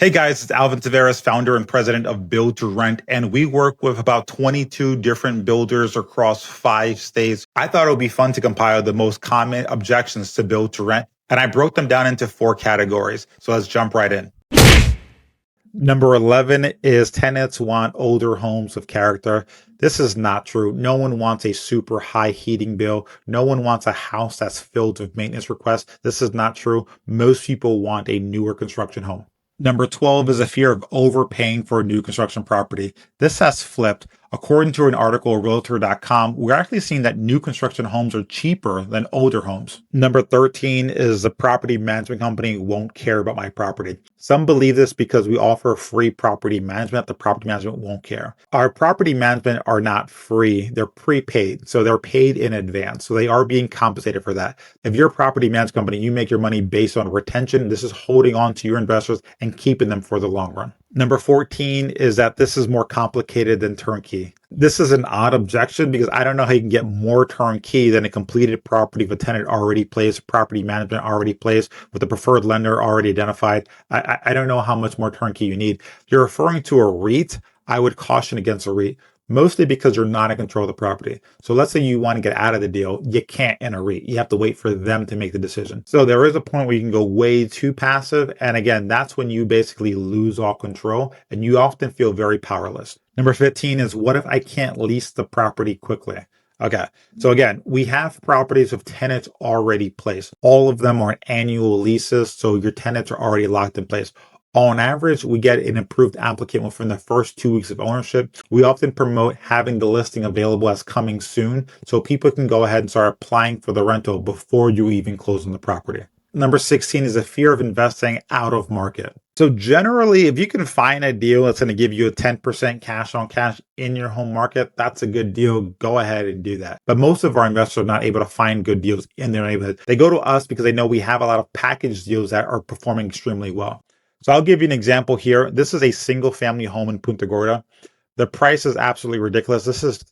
Hey guys, it's Alvin Taveras, founder and president of Build to Rent, and we work with about 22 different builders across 5 states. I thought it would be fun to compile the most common objections to Build to Rent, and I broke them down into 4 categories. So let's jump right in. Number 11 is tenants want older homes with character. This is not true. No one wants a super high heating bill. No one wants a house that's filled with maintenance requests. This is not true. Most people want a newer construction home. Number 12 is a fear of overpaying for a new construction property. This has flipped. According to an article at Realtor.com, we're actually seeing that new construction homes are cheaper than older homes. Number 13 is the property management company won't care about my property. Some believe this because we offer free property management. The property management won't care. Our property management are not free. They're prepaid. So they're paid in advance. So they are being compensated for that. If you're a property management company, you make your money based on retention. This is holding on to your investors and keeping them for the long run. Number 14 is that this is more complicated than turnkey. This is an odd objection because I don't know how you can get more turnkey than a completed property with a tenant already placed, property management already placed, with a preferred lender already identified. I don't know how much more turnkey you need. If you're referring to a REIT, I would caution against a REIT. Mostly because you're not in control of the property. So let's say you want to get out of the deal. You can't in a REIT. You have to wait for them to make the decision. So there is a point where you can go way too passive. And again, that's when you basically lose all control and you often feel very powerless. Number 15 is what if I can't lease the property quickly? Okay. So again, we have properties with tenants already placed. All of them are annual leases. So your tenants are already locked in place. On average, we get an approved applicant within the first 2 weeks of ownership. We often promote having the listing available as coming soon so people can go ahead and start applying for the rental before you even close on the property. Number 16 is a fear of investing out of market. So generally, if you can find a deal that's going to give you a 10% cash on cash in your home market, that's a good deal. Go ahead and do that. But most of our investors are not able to find good deals in their neighborhood. They go to us because they know we have a lot of package deals that are performing extremely well. So I'll give you an example here. This is a single family home in Punta Gorda. The price is absolutely ridiculous. This is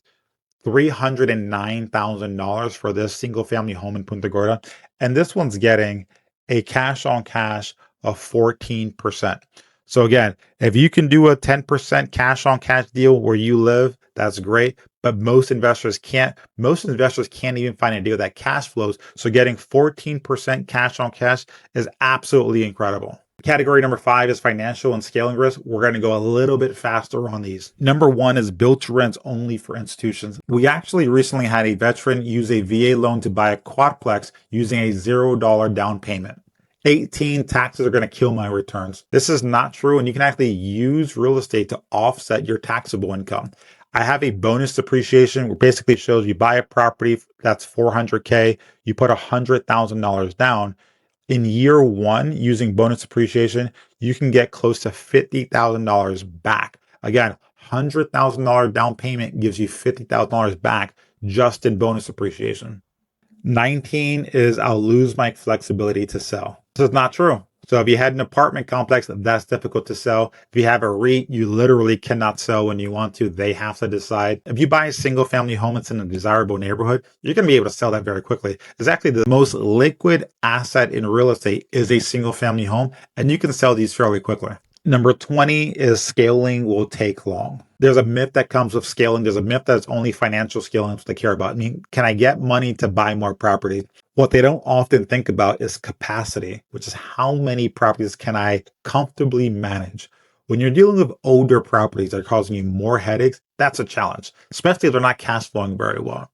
$309,000 for this single family home in Punta Gorda. And this one's getting a cash on cash of 14%. So again, if you can do a 10% cash on cash deal where you live, that's great. But most investors can't. Most investors can't even find a deal that cash flows. So getting 14% cash on cash is absolutely incredible. Category number 5 is financial and scaling risk. We're going to go a little bit faster on these. Number 1 is build to rent only for institutions. We actually recently had a veteran use a VA loan to buy a quadplex using a $0 down payment. 18 taxes are going to kill my returns. This is not true, and you can actually use real estate to offset your taxable income. I have a bonus depreciation where basically shows you buy a property that's $400K, you put $100,000 down. In year 1, using bonus depreciation, you can get close to $50,000 back. Again, $100,000 down payment gives you $50,000 back just in bonus depreciation. 19 is I'll lose my flexibility to sell. This is not true. So if you had an apartment complex, that's difficult to sell. If you have a REIT, you literally cannot sell when you want to. They have to decide. If you buy a single family home that's in a desirable neighborhood, you're going to be able to sell that very quickly. It's actually the most liquid asset in real estate is a single family home, and you can sell these fairly quickly. Number 20 is scaling will take long. There's a myth that comes with scaling. There's a myth that it's only financial scaling that they care about. I mean, can I get money to buy more property? What they don't often think about is capacity, which is how many properties can I comfortably manage? When you're dealing with older properties that are causing you more headaches, that's a challenge, especially if they're not cash flowing very well.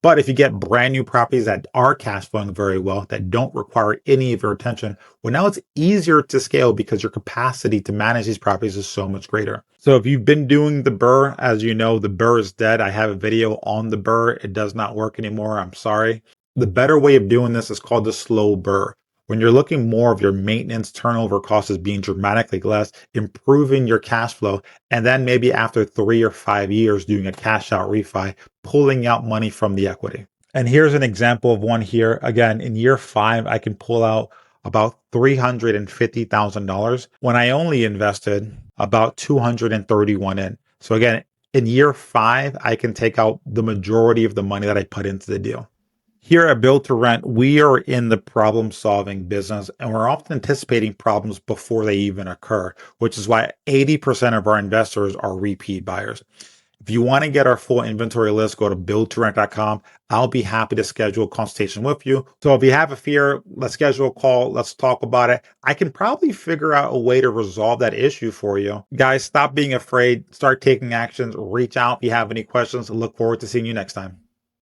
But if you get brand new properties that are cash flowing very well, that don't require any of your attention, well, now it's easier to scale because your capacity to manage these properties is so much greater. So if you've been doing the BRRRR, as you know, the BRRRR is dead. I have a video on the BRRRR. It does not work anymore. I'm sorry. The better way of doing this is called the slow BRRRR. When you're looking more of your maintenance turnover costs as being dramatically less, improving your cash flow, and then maybe after 3 or 5 years doing a cash out refi, pulling out money from the equity. And here's an example of one here. Again, in year 5, I can pull out about $350,000 when I only invested about 231 in. So again, in year 5, I can take out the majority of the money that I put into the deal. Here at Build to Rent, we are in the problem solving business and we're often anticipating problems before they even occur, which is why 80% of our investors are repeat buyers. If you want to get our full inventory list, go to buildtorent.com. I'll be happy to schedule a consultation with you. So if you have a fear, let's schedule a call. Let's talk about it. I can probably figure out a way to resolve that issue for you. Guys, stop being afraid. Start taking actions. Reach out if you have any questions. Look forward to seeing you next time.